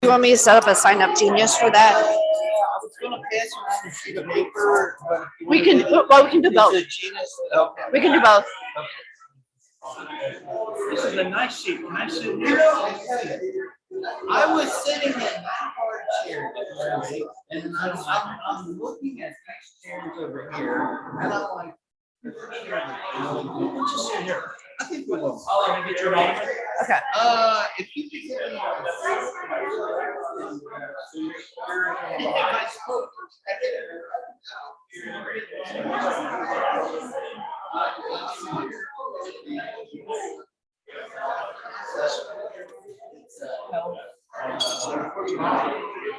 You want me to set up a sign up genius for that? I was gonna pass around a sheet of paper. We can do both. We can do both. This is a nice seat. Can I sit here? I was sitting in that hard chair, and then I'm looking at these chairs over here, and I'm like, let's just sit here. I think we will. Can I get your name? Okay. If you could get me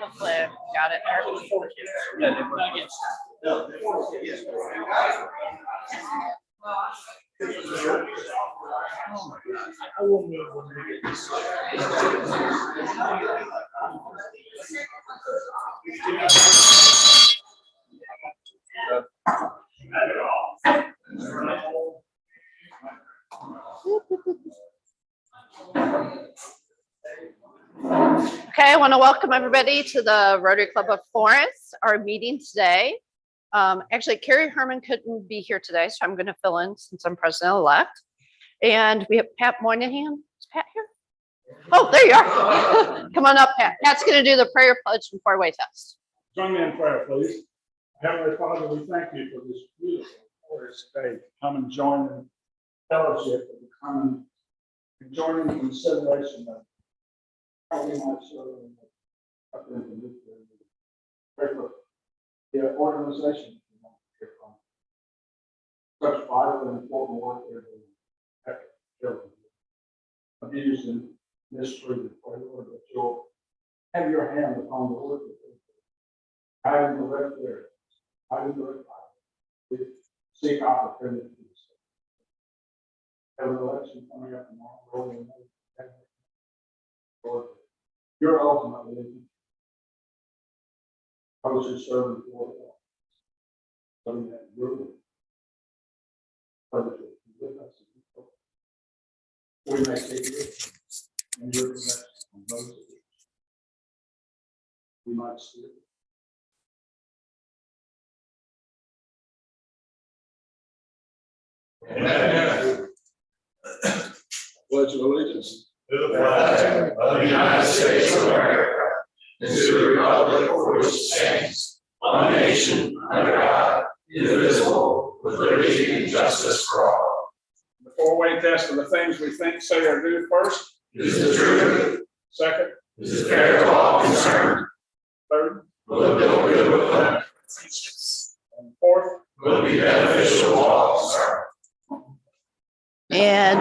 Hopefully I got it I will move when we get this. Okay, I want to welcome everybody to the Rotary Club of Florence, our meeting today. Actually, Carrie Herman couldn't be here today, so I'm going to fill in since I'm president-elect. And we have Pat Moynihan. Is Pat here? Oh, there you are. Come on up, Pat. Pat's going to do the prayer pledge and four-way test. Join me in prayer, please. Heavenly Father, we thank you for this beautiful glorious day. Come and join in fellowship and come and join in consideration of how we might serve and pray for the organization such vital and important work they're doing. Abuse and mistreated. Pray, Lord, that you'll have your hand upon the work of people. Guide and direct their guide and direct we seek opportunities. Have an election coming up tomorrow. Lord, you're ultimately those who serve before the Lord. So that you're with us. We may take it and your protection on those of we might see it. Amen. Pledge of allegiance To the flag of the United States of America, and to the republic for which it stands, one nation, under God, indivisible, with liberty and justice for all. The four-way test of the things we think, say, or do. First, Is the truth? second, Is it fair to all concerned? third, Will it build goodwill and and fourth. will it be beneficial to all concerned? And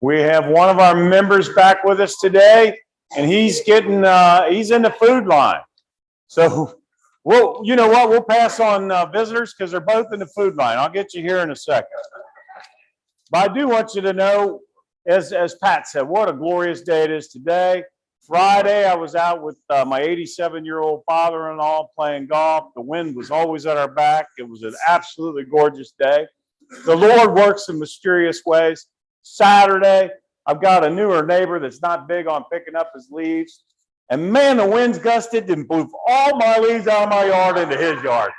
we have one of our members back with us today, and he's getting he's in the food line. So you know what, we'll pass on visitors because they're both in the food line. I'll get you here in a second. But I do want you to know, as Pat said, what a glorious day it is today. Friday, I was out with my 87-year-old father-in-law playing golf. The wind was always at our back. It was an absolutely gorgeous day. The Lord works in mysterious ways. Saturday, I've got a newer neighbor that's not big on picking up his leaves. And man, the winds gusted and blew all my leaves out of my yard into his yard.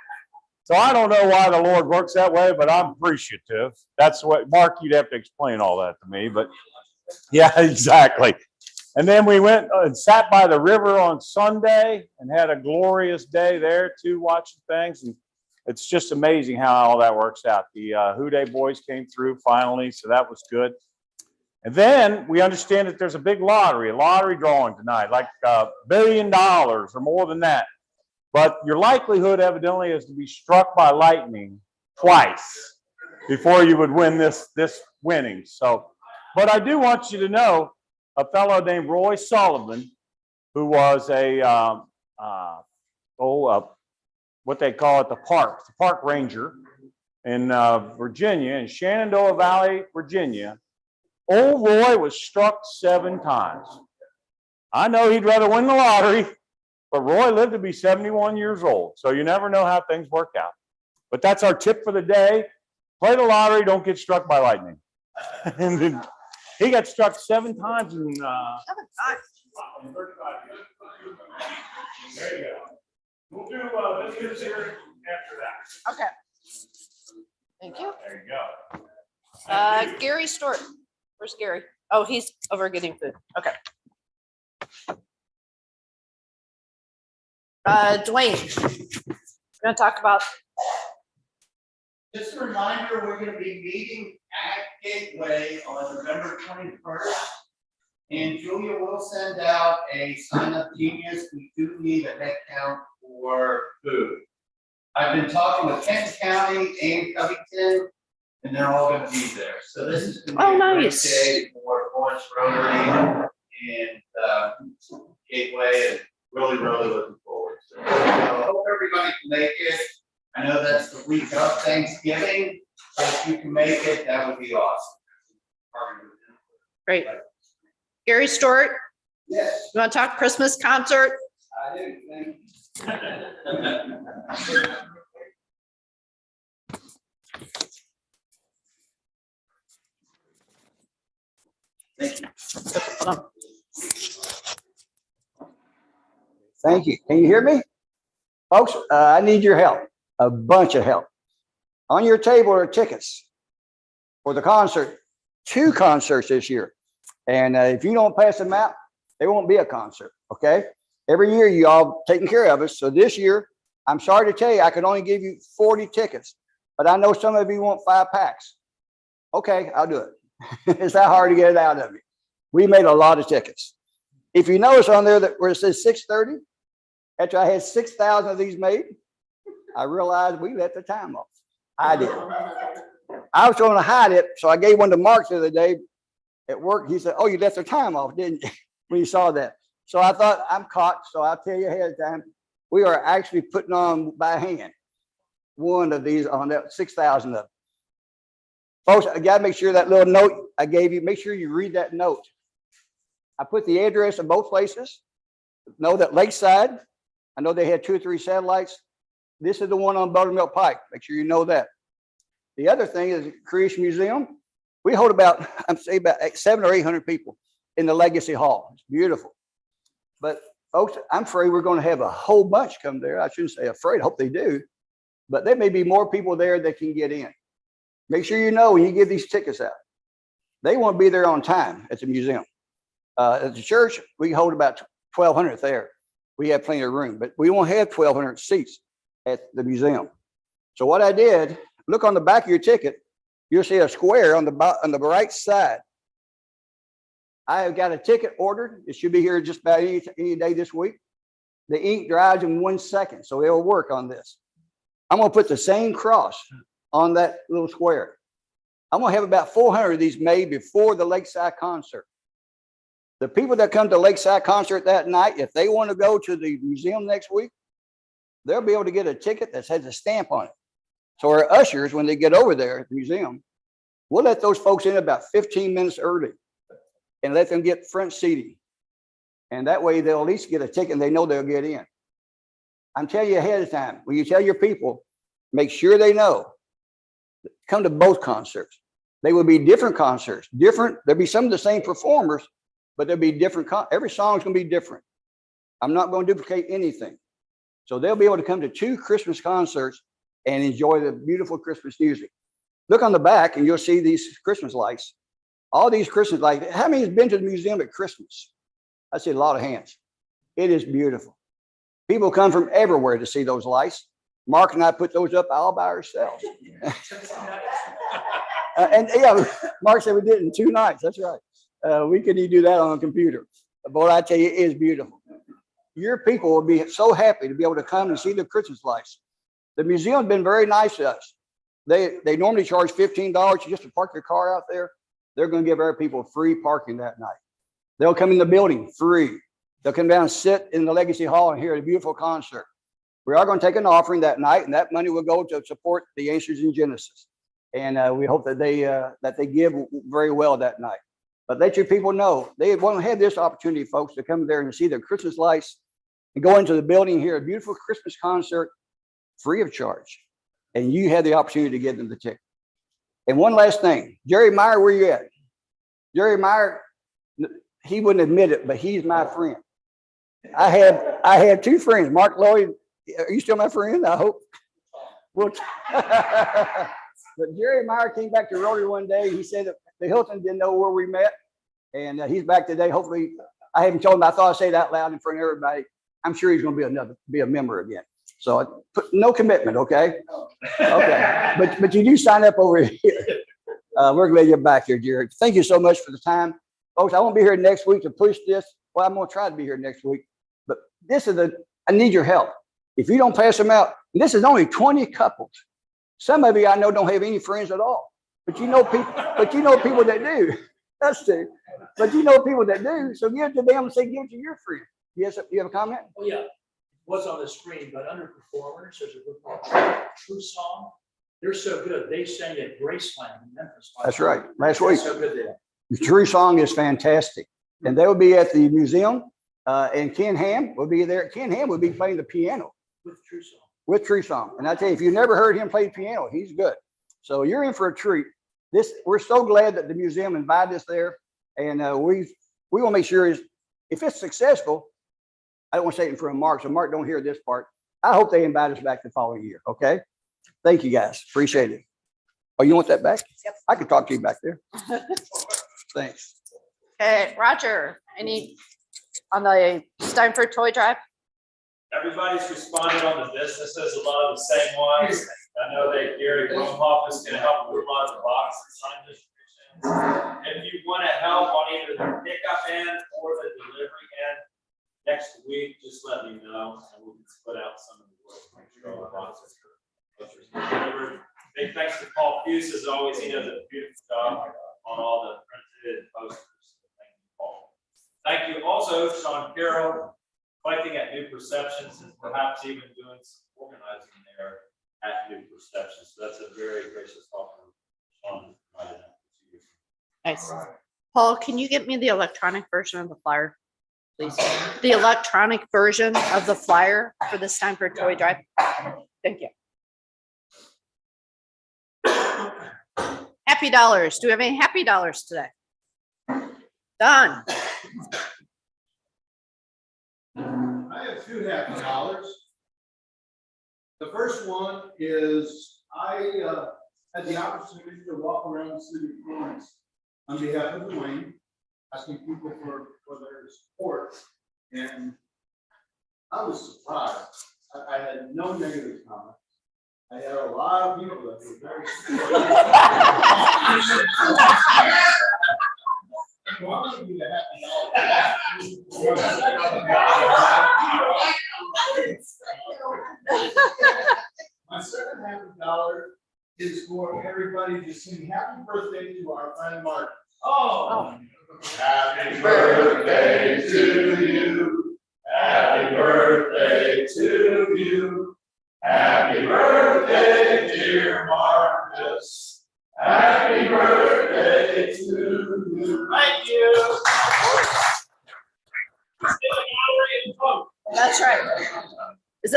So I don't know why the Lord works that way, but I'm appreciative. That's what, Mark, you'd have to explain all that to me, but yeah, exactly. And then we went and sat by the river on Sunday and had a glorious day there too, watching things. And it's just amazing how all that works out. The Houday boys came through finally, so that was good. And then we understand that there's a big lottery drawing tonight, like $1 billion or more than that. But your likelihood evidently is to be struck by lightning twice before you would win this winning. So, but I do want you to know a fellow named Roy Sullivan, who was what they call it, the park ranger in Virginia, in Shenandoah Valley, Virginia. Old Roy was struck 7 times. I know he'd rather win the lottery, but Roy lived to be 71 years old, so you never know how things work out. But that's our tip for the day. Play the lottery, don't get struck by lightning. And then he got struck 7 times in, 7 times. in 35 years. There you go. We'll do visitors here after that. Okay. Thank you. There you go. Gary Stewart. Where's Gary? Oh, he's over getting food. Okay. Dwayne, we're gonna talk about, Just a reminder, we're gonna be meeting at Gateway on November 21st. And Julia will send out a sign up genius. We do need a head count for food. I've been talking with Kent County and Covington, and they're all gonna be there. So this is gonna be a great nice. day for Florence Rotary and Gateway, and really looking forward to it. So I hope everybody can make it. I know that's the week of Thanksgiving, so if you can make it, that would be awesome. great. Gary Stewart, Yes, you wanna talk Christmas concert? I do, thank you. Thank you. Thank you. Can you hear me? Folks, I need your help, a bunch of help. On your table are tickets for the concert, 2 concerts this year. And if you don't pass them out, there won't be a concert, okay? Every year you all taking care of us. So this year, I'm sorry to tell you, I could only give you 40 tickets, but I know some of you want 5 packs. Okay, I'll do it. It's that hard to get it out of you. We made a lot of tickets. If you notice on there that where it says 6:30, after I had 6,000 of these made, I realized we let the time off. I did. I was trying to hide it, so I gave one to Mark the other day at work. He said, "Oh, you left the time off, didn't you?" When he saw that. So I thought, I'm caught, so I'll tell you ahead of time. We are actually putting on by hand one of these on that 6,000 of them. Folks, I got to make sure that little note I gave you, make sure you read that note. I put the address in both places. Know that Lakeside, I know they had 2 or 3 satellites. This is the one on Buttermilk Pike. Make sure you know that. The other thing is the Creation Museum. We hold about, I'm saying about 700 or 800 people in the Legacy Hall. It's beautiful. But folks, I'm afraid we're going to have a whole bunch come there. I shouldn't say afraid, I hope they do. But there may be more people there that can get in. Make sure you know when you give these tickets out, they want to be there on time at the museum. At the church, we hold about 1,200 there. We have plenty of room, but we won't have 1,200 seats at the museum. So what I did, look on the back of your ticket, you'll see a square on the right side. I have got a ticket ordered. It should be here just about any day this week. The ink dries in 1 second, so it'll work on this. I'm gonna put the same cross on that little square. I'm gonna have about 400 of these made before the Lakeside concert. The people that come to Lakeside concert that night, if they want to go to the museum next week, they'll be able to get a ticket that has a stamp on it. So our ushers, when they get over there at the museum, we'll let those folks in about 15 minutes early and let them get front seating. And that way they'll at least get a ticket and they know they'll get in. I'm telling you ahead of time, when you tell your people, make sure they know, come to both concerts. They will be different concerts, there'll be some of the same performers, but there'll be different, every song is gonna be different. I'm not gonna duplicate anything. So they'll be able to come to 2 Christmas concerts and enjoy the beautiful Christmas music. Look on the back and you'll see these Christmas lights. All these Christmas lights. How many has been to the museum at Christmas? I see a lot of hands. It is beautiful. People come from everywhere to see those lights. Mark and I put those up all by ourselves. And yeah, Mark said we did it in 2 nights. That's right. We couldn't do that on a computer. But what I tell you, it is beautiful. Your people will be so happy to be able to come and see the Christmas lights. The museum's been very nice to us. They normally charge $15 just to park your car out there. They're going to give our people free parking that night. They'll come in the building free. They'll come down and sit in the Legacy Hall and hear a beautiful concert. We are going to take an offering that night, and that money will go to support the Answers in Genesis. And we hope that they give very well that night. But let your people know they won't have this opportunity, folks, to come there and see the Christmas lights and go into the building and hear a beautiful Christmas concert free of charge. and you had the opportunity to give them the ticket. And one last thing, Jerry Meyer, where you at? Jerry Meyer, he wouldn't admit it, but he's my friend. I have two friends, Mark Lloyd. Are you still my friend? I hope. Well, but Jerry Meyer came back to Rotary one day. He said that the Hilton didn't know where we met, and he's back today. Hopefully, I haven't told him. I thought I'd say it out loud in front of everybody. I'm sure he's going to be a member again. So no commitment, okay? Okay, but you do sign up over here. We're glad you're back here, Jerry. Thank you so much for the time, folks. I won't be here next week to push this. Well, I'm going to try to be here next week, but this is I need your help. If you don't pass them out, and this is only 20 couples. Some of you I know don't have any friends at all, but you know people. But you know people that do. That's true. But you know people that do. So give it to them and say, give it to your friend. Yes, you have a comment? Oh, yeah, was on the screen, but underperformers, there's a group called True Song. They're so good. They sang at Graceland in Memphis. That's right. Last week. So good there. The True Song is fantastic. And they will be at the museum. And Ken Ham will be there. Ken Ham will be playing the piano. With True Song. With True Song. And I tell you, if you've never heard him play piano, he's good. So you're in for a treat. We're so glad that the museum invited us there. And we want to make sure if it's successful, I don't want to say it in front of Mark, so Mark don't hear this part. I hope they invite us back the following year. Okay. Thank you guys. Appreciate it. Oh, you want that back? Yep. I can talk to you back there. Thanks. Okay, Roger, any on the Steinford Toy Drive? Everybody's responded on the businesses, a lot of the same ones. I know that Gary Blumhoff is going to help with a lot of the box and sign distributions. If you want to help on either the pickup end or the delivery end next week, just let me know and we can split out some of the work. Make sure all the boxes are delivered. Big thanks to Paul Fuse as always. He does a beautiful job on all the printed posters. Thank you, Paul. Thank you also, Sean Carroll, collecting at New Perceptions and perhaps even doing some organizing there at New Perceptions. So that's a very gracious offer. Sean provided that to you. Nice. Paul, can you get me the electronic version of the flyer, please? The electronic version of the flyer for the Steinford Toy Drive. Thank you. Happy dollars. Do we have any happy dollars today? Done. I have two happy dollars. The first one is I had the opportunity to walk around the city of Florence on behalf of the Wayne, asking people for their support. And I was surprised. I had no negative comments. I had a lot of people that were very supportive. I want to give you a happy My second happy dollar is for everybody to sing happy birthday to our friend Mark. Oh, happy birthday to you. Happy birthday to you. Happy birthday, dear Marcus. Happy birthday to you. Thank you. That's right. Is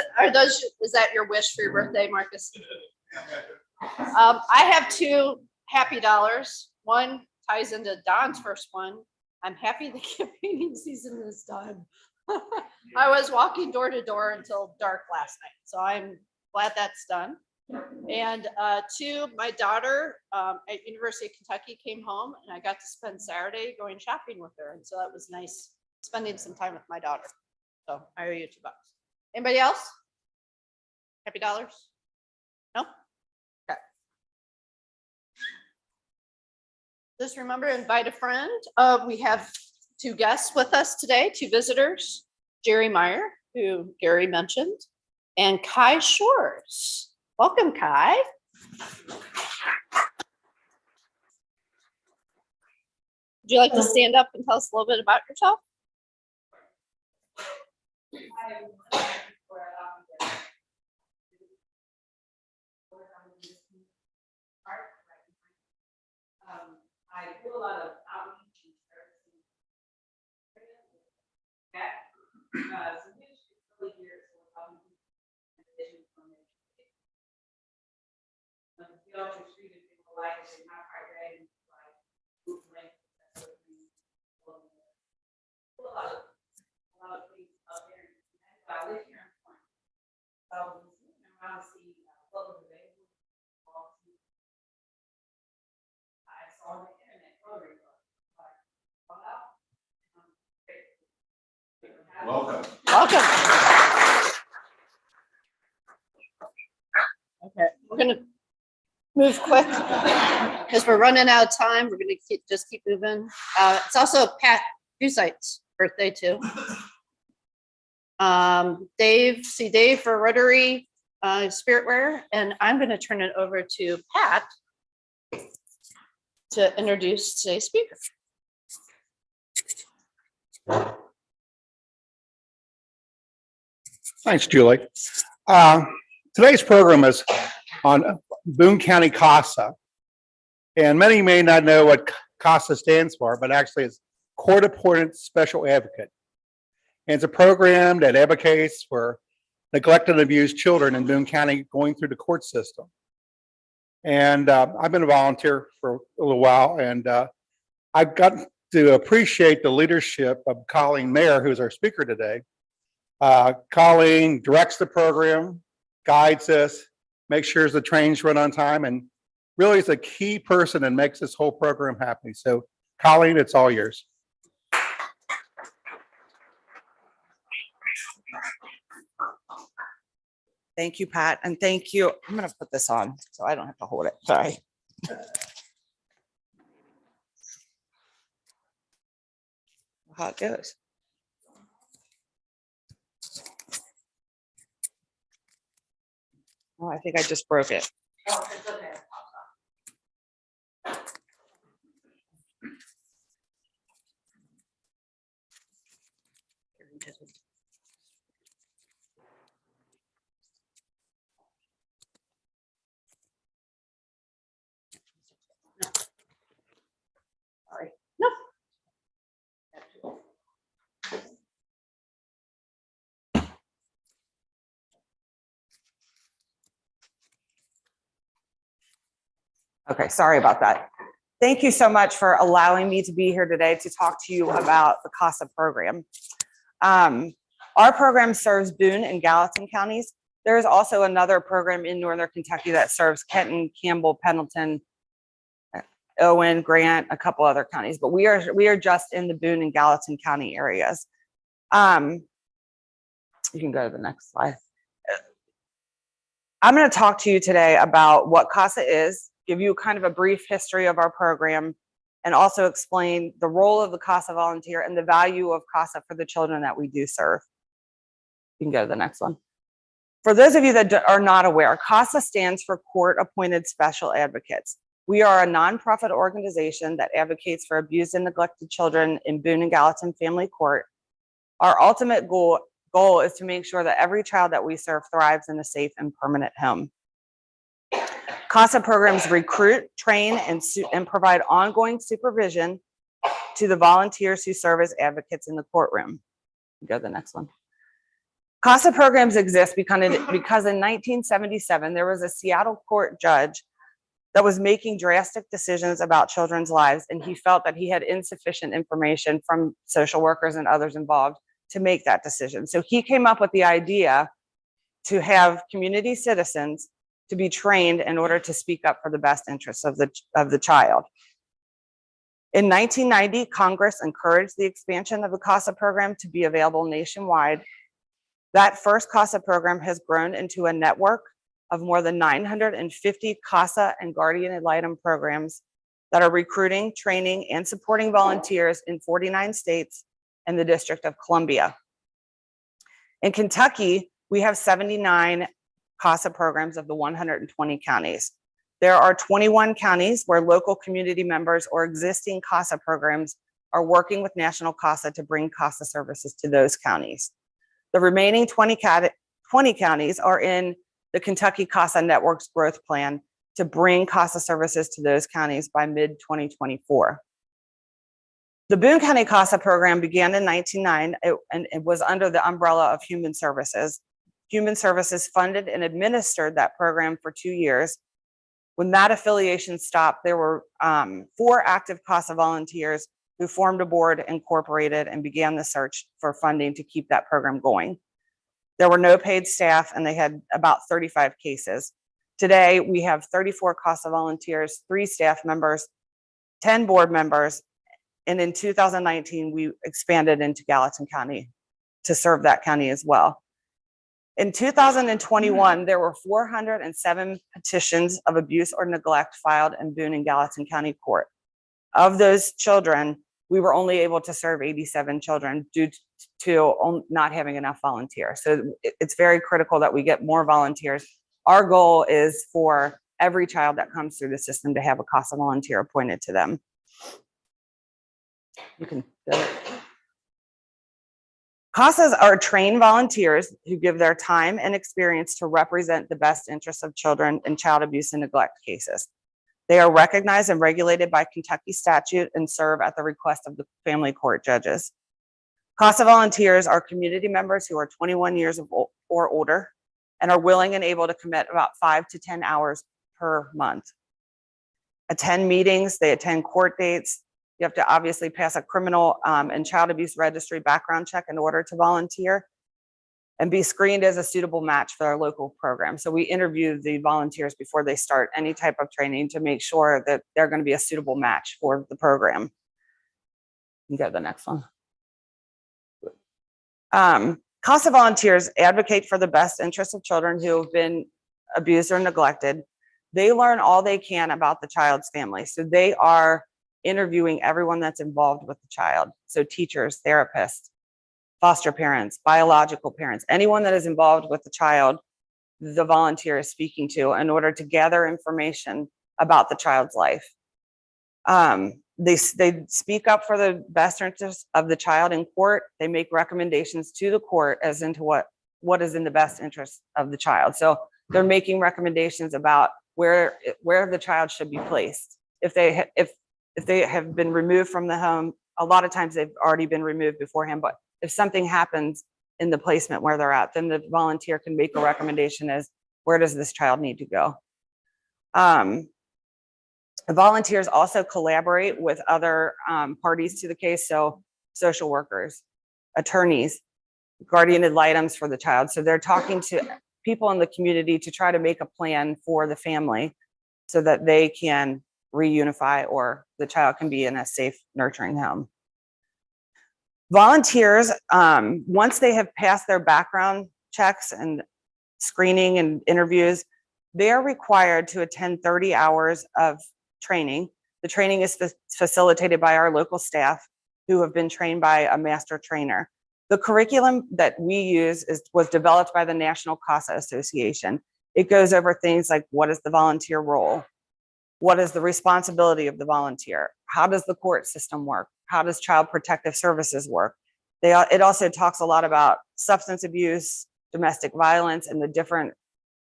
that your wish for your birthday, Marcus? I have two happy dollars. One ties into Don's first one. I'm happy the campaigning season is done. I was walking door to door until dark last night, so I'm glad that's done. And two, my daughter at University of Kentucky came home, and I got to spend Saturday going shopping with her, and so that was nice spending some time with my daughter. So I owe you $2. Anybody else? Happy dollars? No? Okay. Just remember to invite a friend. We have two guests with us today, two visitors, Jerry Meyer, who Gary mentioned, and Kai Shores. Welcome, Kai. Would you like to stand up and tell us a little bit about yourself? I do a lot of outreach and services. So Delta Street and people like it, and not quite ready, like, move lane, that sort of thing. A lot of things up there. And I live here in Florence. So, around to see what was available. I saw on the internet, Rotary Club. Like, well, Welcome. Welcome. Okay, we're gonna move quick because we're running out of time. We're gonna just keep moving. It's also Pat Busight's birthday too. Dave for Rotary Spiritwear, and I'm gonna turn it over to Pat to introduce today's speaker. Thanks, Julie. Today's program is on Boone County CASA. And many may not know what CASA stands for, but actually it's Court Appointed Special Advocate. And it's a program that advocates for neglected and abused children in Boone County going through the court system. And I've been a volunteer for a little while, and I've gotten to appreciate the leadership of Colleen Mayer, who's our speaker today. Colleen directs the program, guides us, makes sure the trains run on time, and really is a key person and makes this whole program happen. So Colleen, it's all yours. Thank you, Pat, and thank you. I'm going to put this on so I don't have to hold it. Sorry. How it goes. Oh, I think I just broke it. Oh, it's okay. Sorry. No. Okay, sorry about that. Thank you so much for allowing me to be here today to talk to you about the CASA program. Our program serves Boone and Gallatin counties. There is also another program in Northern Kentucky that serves Kenton, Campbell, Pendleton, Owen, Grant, a couple other counties, but we are just in the Boone and Gallatin County areas. You can go to the next slide. I'm going to talk to you today about what CASA is, give you kind of a brief history of our program, and also explain the role of the CASA volunteer and the value of CASA for the children that we do serve. You can go to the next one. For those of you that are not aware, CASA stands for Court Appointed Special Advocates. We are a nonprofit organization that advocates for abused and neglected children in Boone and Gallatin Family Court. Our ultimate goal is to make sure that every child that we serve thrives in a safe and permanent home. CASA programs recruit, train, and provide ongoing supervision to the volunteers who serve as advocates in the courtroom. Go to the next one. CASA programs exist because in 1977, there was a Seattle court judge that was making drastic decisions about children's lives, and he felt that he had insufficient information from social workers and others involved to make that decision. So he came up with the idea to have community citizens to be trained in order to speak up for the best interests of the child. In 1990, Congress encouraged the expansion of the CASA program to be available nationwide. That first CASA program has grown into a network of more than 950 CASA and guardian ad litem programs that are recruiting, training, and supporting volunteers in 49 states and the District of Columbia. In Kentucky, we have 79 CASA programs of the 120 counties. There are 21 counties where local community members or existing CASA programs are working with National CASA to bring CASA services to those counties. The remaining 20 counties are in the Kentucky CASA Network's growth plan to bring CASA services to those counties by mid-2024. The Boone County CASA program began in 1999 and it was under the umbrella of Human Services. Human Services funded and administered that program for 2 years. When that affiliation stopped, there were 4 active CASA volunteers who formed a board, incorporated, and began the search for funding to keep that program going. There were no paid staff, and they had about 35 cases. Today, we have 34 CASA volunteers, 3 staff members, 10 board members, and in 2019, we expanded into Gallatin County to serve that county as well. In 2021, there were 407 petitions of abuse or neglect filed in Boone and Gallatin County Court. Of those children, we were only able to serve 87 children due to not having enough volunteers. So it's very critical that we get more volunteers. Our goal is for every child that comes through the system to have a CASA volunteer appointed to them. You can. CASAs are trained volunteers who give their time and experience to represent the best interests of children in child abuse and neglect cases. They are recognized and regulated by Kentucky statute and serve at the request of the family court judges. CASA volunteers are community members who are 21 years or older and are willing and able to commit about 5 to 10 hours per month. Attend meetings, they attend court dates. You have to obviously pass a criminal and child abuse registry background check in order to volunteer and be screened as a suitable match for our local program. So we interview the volunteers before they start any type of training to make sure that they're going to be a suitable match for the program. You go to the next one. CASA volunteers advocate for the best interests of children who have been abused or neglected. They learn all they can about the child's family. So they are interviewing everyone that's involved with the child. So teachers, therapists, foster parents, biological parents, anyone that is involved with the child, the volunteer is speaking to in order to gather information about the child's life. They speak up for the best interests of the child in court. They make recommendations to the court as into what is in the best interest of the child. So they're making recommendations about where the child should be placed. If they have been removed from the home, a lot of times they've already been removed beforehand, but if something happens in the placement where they're at, then the volunteer can make a recommendation as where does this child need to go. The volunteers also collaborate with other parties to the case, so social workers, attorneys, guardian ad litems for the child. So they're talking to people in the community to try to make a plan for the family so that they can reunify or the child can be in a safe, nurturing home. Volunteers, once they have passed their background checks and screening and interviews, they are required to attend 30 hours of training. The training is facilitated by our local staff who have been trained by a master trainer. The curriculum that we use was developed by the National CASA Association. It goes over things like what is the volunteer role? What is the responsibility of the volunteer? How does the court system work? How does child protective services work? It also talks a lot about substance abuse, domestic violence, and the different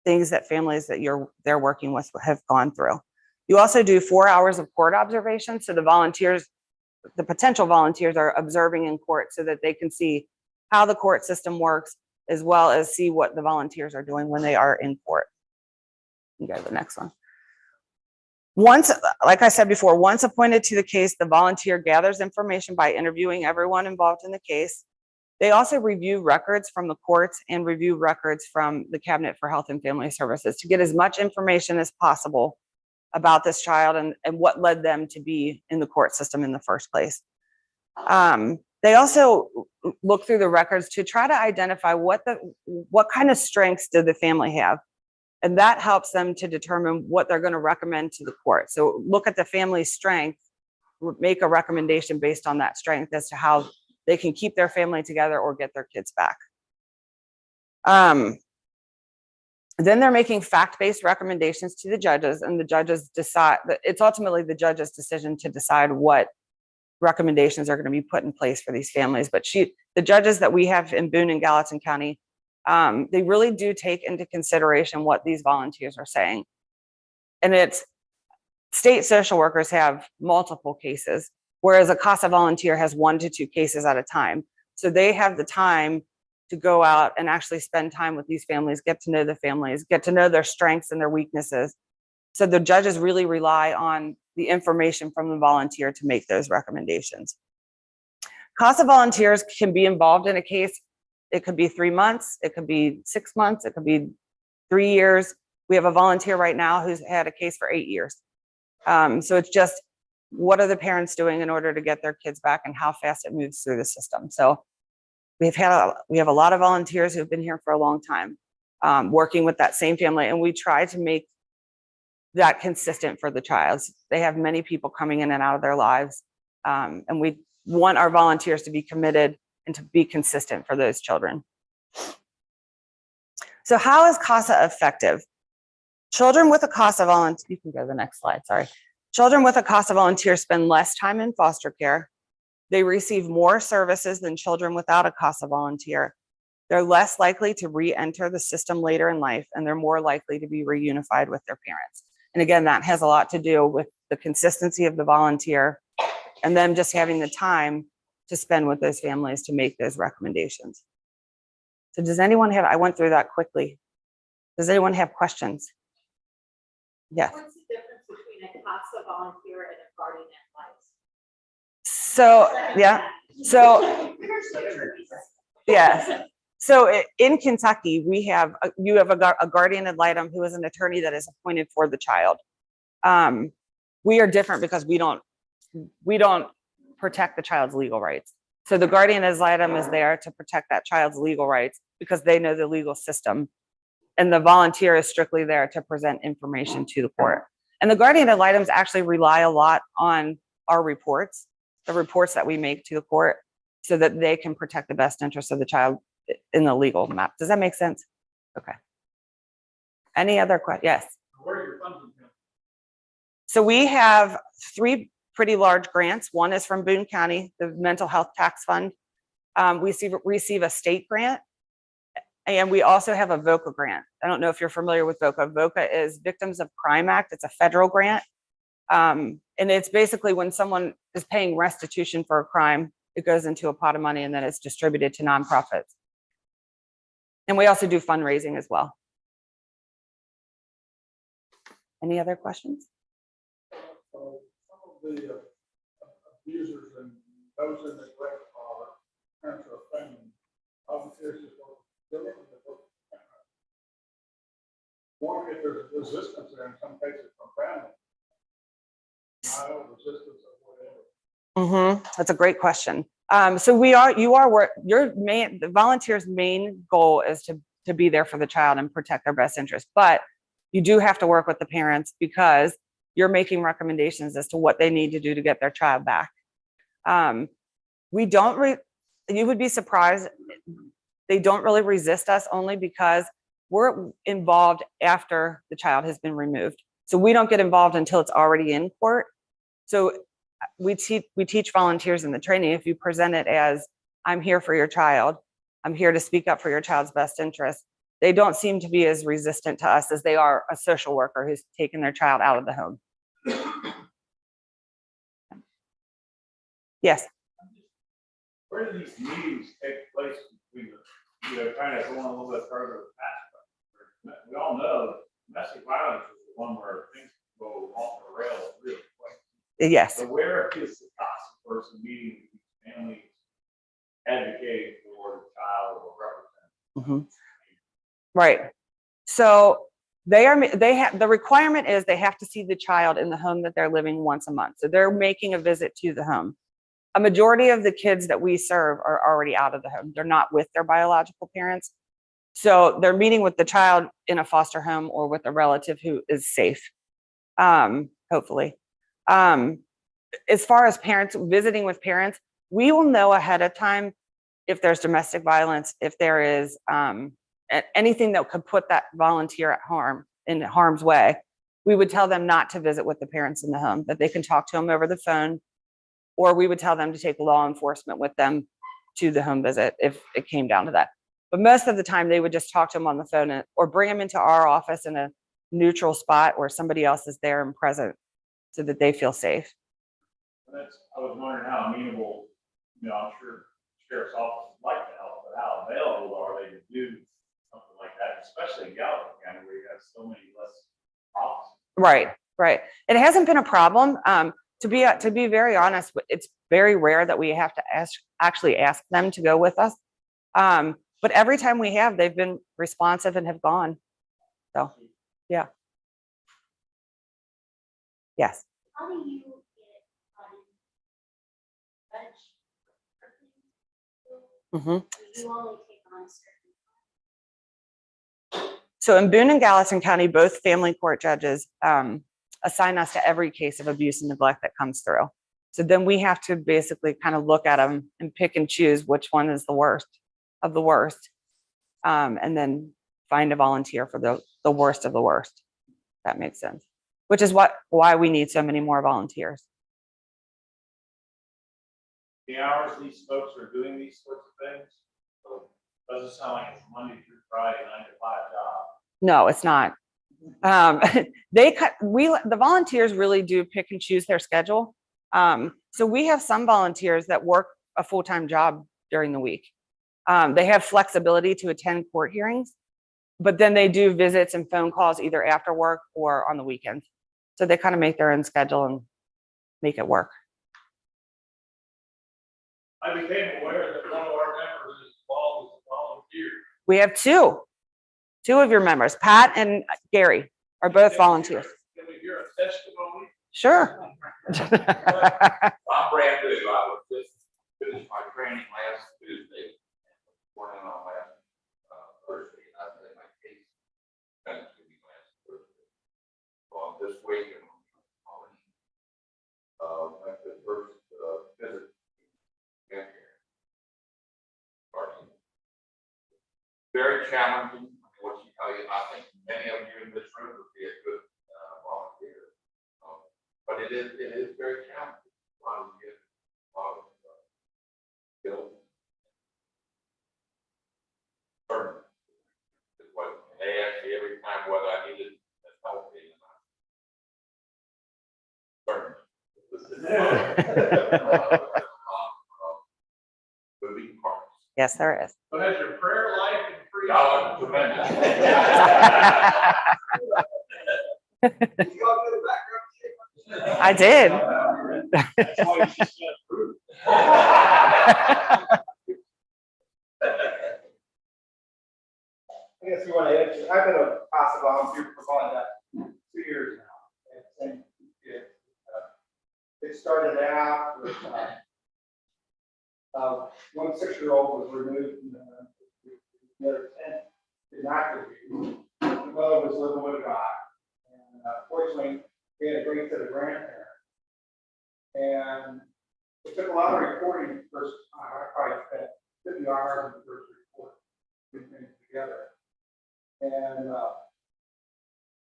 things that families that they're working with have gone through. You also do 4 hours of court observation. So the potential volunteers are observing in court so that they can see how the court system works, as well as see what the volunteers are doing when they are in court. You go to the next one. Once, like I said before, once appointed to the case, the volunteer gathers information by interviewing everyone involved in the case. They also review records from the courts and review records from the Cabinet for Health and Family Services to get as much information as possible about this child and what led them to be in the court system in the first place. They also look through the records to try to identify what kind of strengths did the family have. And that helps them to determine what they're going to recommend to the court. So look at the family's strength, make a recommendation based on that strength as to how they can keep their family together or get their kids back. Then they're making fact-based recommendations to the judges, and the judges decide. It's ultimately the judge's decision to decide what recommendations are going to be put in place for these families. But the judges that we have in Boone and Gallatin County, they really do take into consideration what these volunteers are saying. And state social workers have multiple cases, whereas a CASA volunteer has 1 to 2 cases at a time. So they have the time to go out and actually spend time with these families, get to know the families, get to know their strengths and their weaknesses, So the judges really rely on the information from the volunteer to make those recommendations. CASA volunteers can be involved in a case. It could be 3 months, it could be 6 months, it could be 3 years. We have a volunteer right now who's had a case for 8 years. So it's just, what are the parents doing in order to get their kids back and how fast it moves through the system. So we have a lot of volunteers who've been here for a long time, working with that same family, and we try to make that consistent for the child. They have many people coming in and out of their lives, and we want our volunteers to be committed and to be consistent for those children. So how is CASA effective? Children with a CASA volunteer, you can go to the next slide, sorry. Children with a CASA volunteer spend less time in foster care. They receive more services than children without a CASA volunteer. They're less likely to re-enter the system later in life, and they're more likely to be reunified with their parents. And again, that has a lot to do with the consistency of the volunteer and them just having the time to spend with those families to make those recommendations. So does anyone have, I went through that quickly. Does anyone have questions? Yes. What's the difference between a CASA volunteer and a guardian ad litem? So, yeah. So, yes. So in Kentucky, you have a guardian ad litem who is an attorney that is appointed for the child. We are different because we don't protect the child's legal rights. So the guardian ad litem is there to protect that child's legal rights because they know the legal system. And the volunteer is strictly there to present information to the court. And the guardian ad litems actually rely a lot on our reports, the reports that we make to the court, so that they can protect the best interest of the child in the legal map. Does that make sense? Okay. Any other questions? Yes. Where are your funding coming? So we have 3 pretty large grants. One is from Boone County, the Mental Health Tax Fund. We receive a state grant, and we also have a VOCA grant. I don't know if you're familiar with VOCA. VOCA is Victims of Crime Act. It's a federal grant. And it's basically when someone is paying restitution for a crime, it goes into a pot of money and then it's distributed to nonprofits. And we also do fundraising as well. Any other questions? So some of the abusers and those in neglect are parents or family. Volunteers is wondering if there's resistance there in some cases from family. Mild resistance or whatever. That's a great question. So the volunteer's main goal is to be there for the child and protect their best interest. But you do have to work with the parents because you're making recommendations as to what they need to do to get their child back. You would be surprised. They don't really resist us only because we're involved after the child has been removed. So we don't get involved until it's already in court. So we teach volunteers in the training, if you present it as, I'm here for your child, I'm here to speak up for your child's best interest, they don't seem to be as resistant to us as they are a social worker who's taken their child out of the home. Yes. Where do these meetings take place between kind of going a little bit further past? We all know domestic violence is the one where things go off the rails really quick. Yes. So where is the CASA person meeting with these families, advocating for the child or representing? Right. So the requirement is they have to see the child in the home that they're living once a month. So they're making a visit to the home. A majority of the kids that we serve are already out of the home. They're not with their biological parents. So they're meeting with the child in a foster home or with a relative who is safe, hopefully. As far as parents visiting with parents, we will know ahead of time if there's domestic violence, if there is anything that could put that volunteer in harm's way. We would tell them not to visit with the parents in the home, that they can talk to them over the phone, or we would tell them to take law enforcement with them to the home visit if it came down to that. But most of the time they would just talk to them on the phone or bring them into our office in a neutral spot where somebody else is there and present so that they feel safe. I was wondering how amenable, I'm sure sheriff's office would like to help, but how available are they to do something like that, especially in Gallup County where you have so many less officers? Right, right. It hasn't been a problem. To be very honest, it's very rare that we have to actually ask them to go with us. But every time we have, they've been responsive and have gone. So, yeah. Yes. How do you get Mhm. you only take on certain? So in Boone and Gallatin County, both family court judges assign us to every case of abuse and neglect that comes through. So then we have to basically kind of look at them and pick and choose which one is the worst of the worst. And then find a volunteer for the worst of the worst. That makes sense. Which is why we need so many more volunteers. The hours these folks are doing these sorts of things, so it doesn't sound like it's Monday through Friday, 9 to 5 job. No, it's not. The volunteers really do pick and choose their schedule. So we have some volunteers that work a full-time job during the week. They have flexibility to attend court hearings, but then they do visits and phone calls either after work or on the weekends. So they kind of make their own schedule and make it work. I became aware that one of our members is involved as a volunteer. We have two of your members, Pat and Gary, are both volunteers. Can we hear a testimony? Sure. I'm brand new. I was just finished my training last Tuesday. Morning on last Thursday. I said my case finished to be last Thursday. So this week and went to the first visit. Very challenging. What you tell you, I think many of you in this room would be a good volunteer. But it is very challenging. A lot of skills. They asked me every time whether I needed help. Moving parts. Yes, there is. But has your prayer life increased? Oh, tremendous. I did. That's why she said fruit. I guess you want to answer. I've been a CASA volunteer for probably about 2 years now. And it started out with one 6-year-old was removed from the other 10 did not agree. The mother was living with a guy. And fortunately, we had a great set of grandparents. And it took a lot of reporting the first time. I probably spent 50 hours in the first report, putting things together. And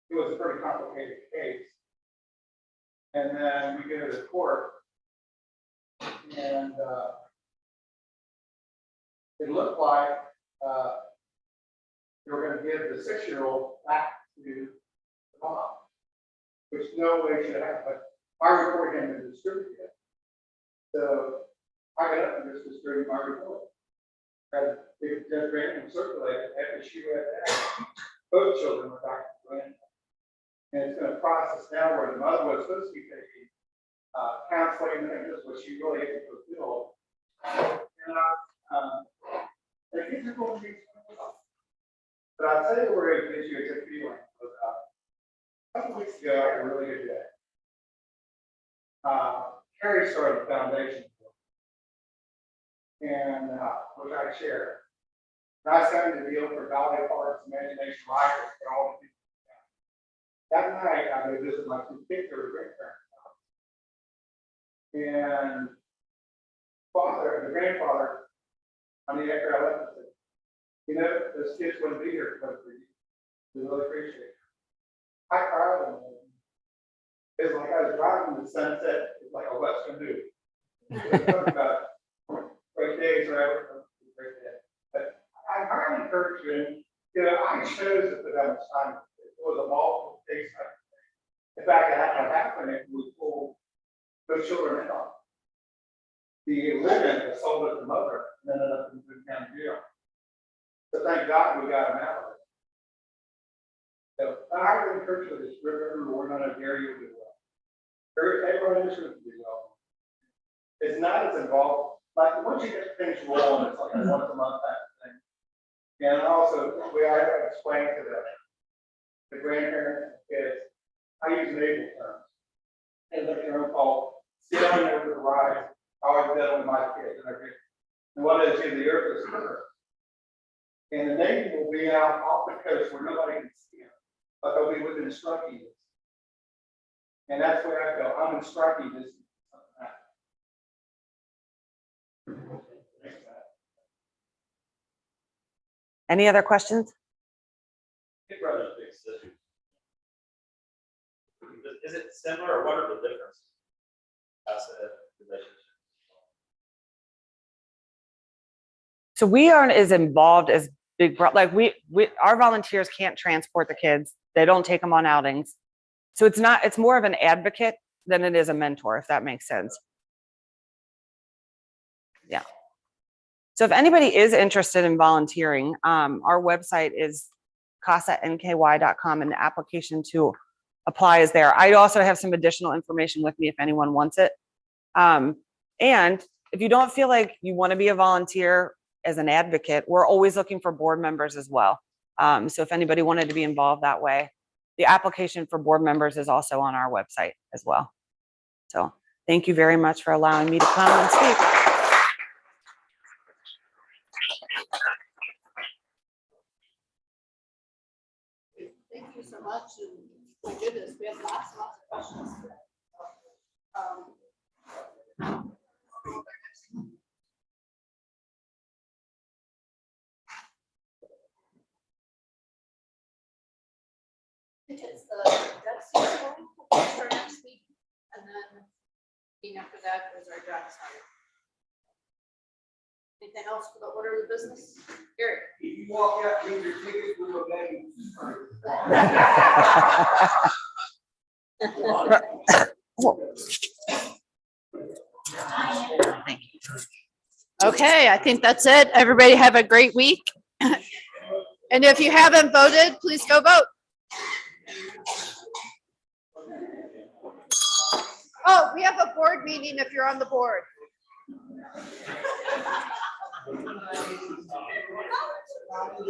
it was a pretty complicated case. And then we go to court, and it looked like they were going to give the 6-year-old back to the mom, which no way should happen. But our report hadn't been distributed yet. So I got up and just distributed my report. And it just ran and circulated after she read that. Both children were back to the and it's going to process now where the mother was supposed to be taking counseling, and this was she really had to fulfill. And the kids are going to be but I'll tell you where it gives you a good feeling. A couple weeks ago, I had a really good day. Carrie started the foundation, and which I share. Nice having to deal for Valley Parks, Imagination Library, for all the people. That night, I go visit my 2 kids or grandparents' house. And the grandfather, after I left, said, you know, those kids wouldn't be here for you. We really appreciate it. I cried on them. It's like I was driving the sunset. It's like a Western movie. Talking about great days, whatever. Great day. But I highly encourage you. You know, I chose to put that much time. It was a multiple case. In fact, it happened if we pulled those children out. The live-in assaulted the mother and ended up in Boone County jail. So thank God we got him out of it. So I would encourage you to just remember, we're not a area to do well. Everybody in this room can do well. It's not as involved, like, once you get things rolling, it's like a once a month type of thing. And also, I explain to the grandparents, kids, I use naval terms. And like your own call, sailing over the rise, I always did it with my kids and everything. And what is in the earth is current. And the Navy will be out off the coast where nobody can see them, but they'll be within striking distance. And that's where I go, I'm in striking distance. Any other questions? Big Brother's Big Sister. Is it similar or what are the differences? CASA relationship. So we aren't as involved as Big Brother. Like our volunteers can't transport the kids. They don't take them on outings. So it's more of an advocate than it is a mentor, if that makes sense. Yeah. So if anybody is interested in volunteering, our website is casanky.com and the application to apply is there. I also have some additional information with me if anyone wants it. And if you don't feel like you want to be a volunteer as an advocate, we're always looking for board members as well. So if anybody wanted to be involved that way, the application for board members is also on our website as well. So thank you very much for allowing me to come and speak. Thank you so much. And my goodness, we have lots and lots of questions. I think it's the Dead Sea Scroll for next week, and then after that is our job site. Anything else for the order of the business? Gary? If you walk out, leave your ticket, we will get you. Okay, I think that's it. Everybody have a great week. And if you haven't voted, please go vote. Oh, we have a board meeting if you're on the board.